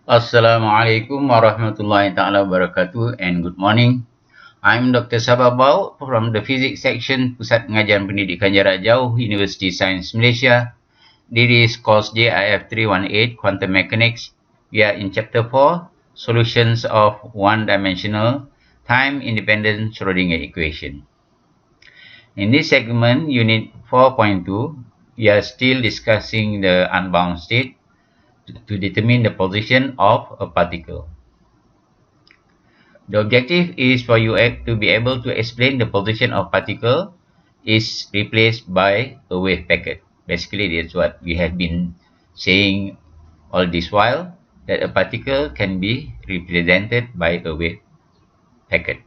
Assalamualaikum warahmatullahi taala wabarakatuh and good morning. I'm Dr. Sababau from the Physics Section Pusat Pengajian Pendidikan Jarak Jauh University Sains Malaysia. This is course JIF 318 Quantum Mechanics. We are in chapter 4 Solutions of One-Dimensional Time-Independent Schrödinger Equation. In this segment, Unit 4.2, we are still discussing the unbound state to determine the position of a particle. The objective is for you to be able to explain the position of particle is replaced by a wave packet. Basically, that's what we have been saying all this while, that a particle can be represented by a wave packet.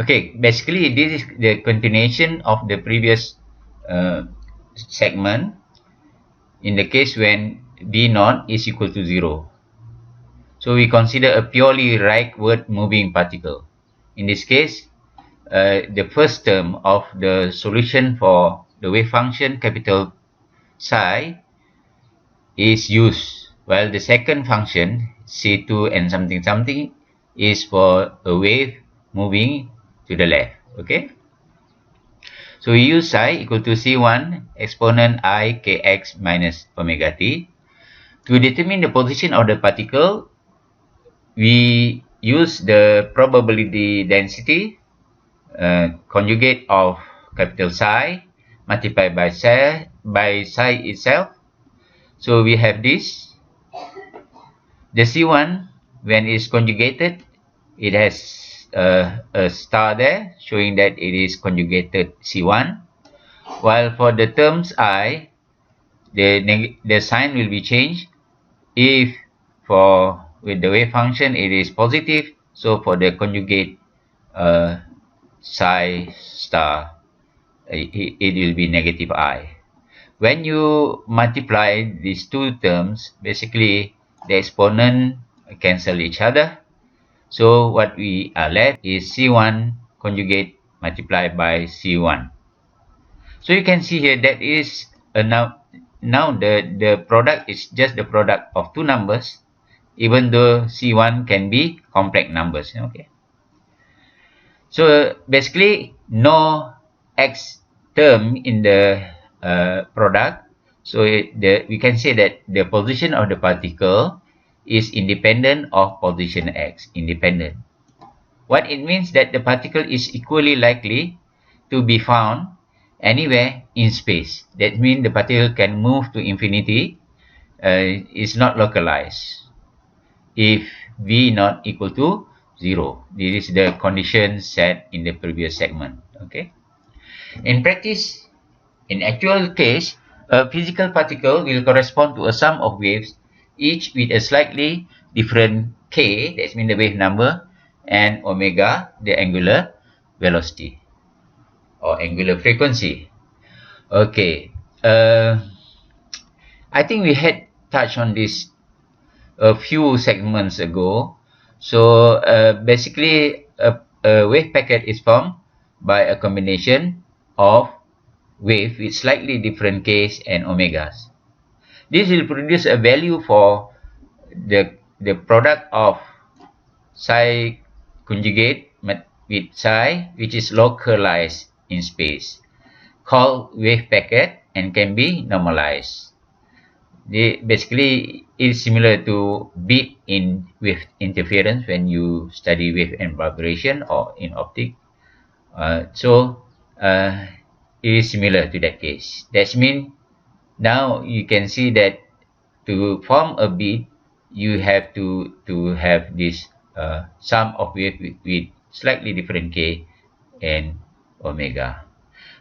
Okay, basically this is the continuation of the previous segment in the case when B naught is equal to 0. So we consider a purely rightward moving particle. In this case, the first term of the solution for the wave function capital psi is used, while the second function C2 and something something is for a wave moving to the left. Okay, so we use psi equal to C1 exponent I kx minus omega t. To determine the position of the particle, we use the probability density conjugate of capital psi multiplied by psi itself. So we have this. The C1, when it's conjugated, it has a star there showing that it is conjugated C1. While for the terms I, the sign will be changed. If with the wave function it is positive, so for the conjugate psi star, it will be negative I. When you multiply these two terms, basically the exponent cancel each other. So what we are left is C1 conjugate multiplied by C1. So you can see here that is now the product is just the product of two numbers, even though C1 can be complex numbers. Okay. So basically no x term in the product. So we can say that the position of the particle is independent of position x, independent. What it means that the particle is equally likely to be found anywhere in space. That means the particle can move to infinity, is not localized if v not equal to 0. This is the condition set in the previous segment. Okay. In practice, in actual case, a physical particle will correspond to a sum of waves, each with a slightly different k, that means the wave number, and omega, the angular velocity or angular frequency. Okay, I think we had touched on this a few segments ago. So basically, a wave packet is formed by a combination of wave with slightly different k's and omegas. This will produce a value for the product of psi conjugate with psi, which is localized in space, called wave packet, and can be normalized. Basically, it's similar to beat in wave interference when you study wave and vibration or in optics. It is similar to that case. That means now you can see that to form a beat, you have to have this sum of wave with slightly different k and omega.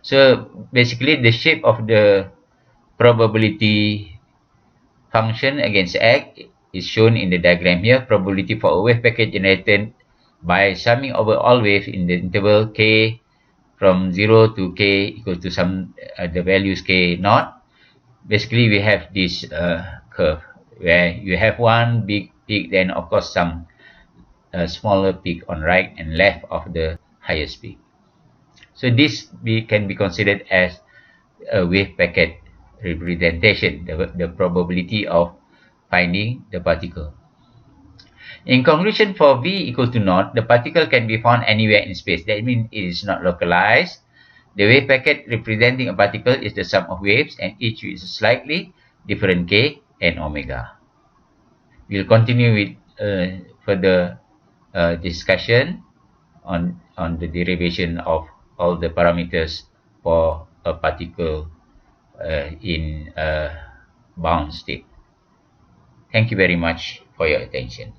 So basically, the shape of the probability function against x is shown in the diagram here. Probability for a wave packet generated by summing over all waves in the interval k from 0 to k equal to some the values k naught. Basically, we have this curve where you have one big peak, then of course some smaller peak on right and left of the highest peak. So this can be considered as a wave packet representation, the probability of finding the particle. In conclusion, for V equal to naught, the particle can be found anywhere in space. That means it is not localized. The wave packet representing a particle is the sum of waves, and each is slightly different k and omega. We'll continue with further discussion on the derivation of all the parameters for a particle in a bound state. Thank you very much for your attention.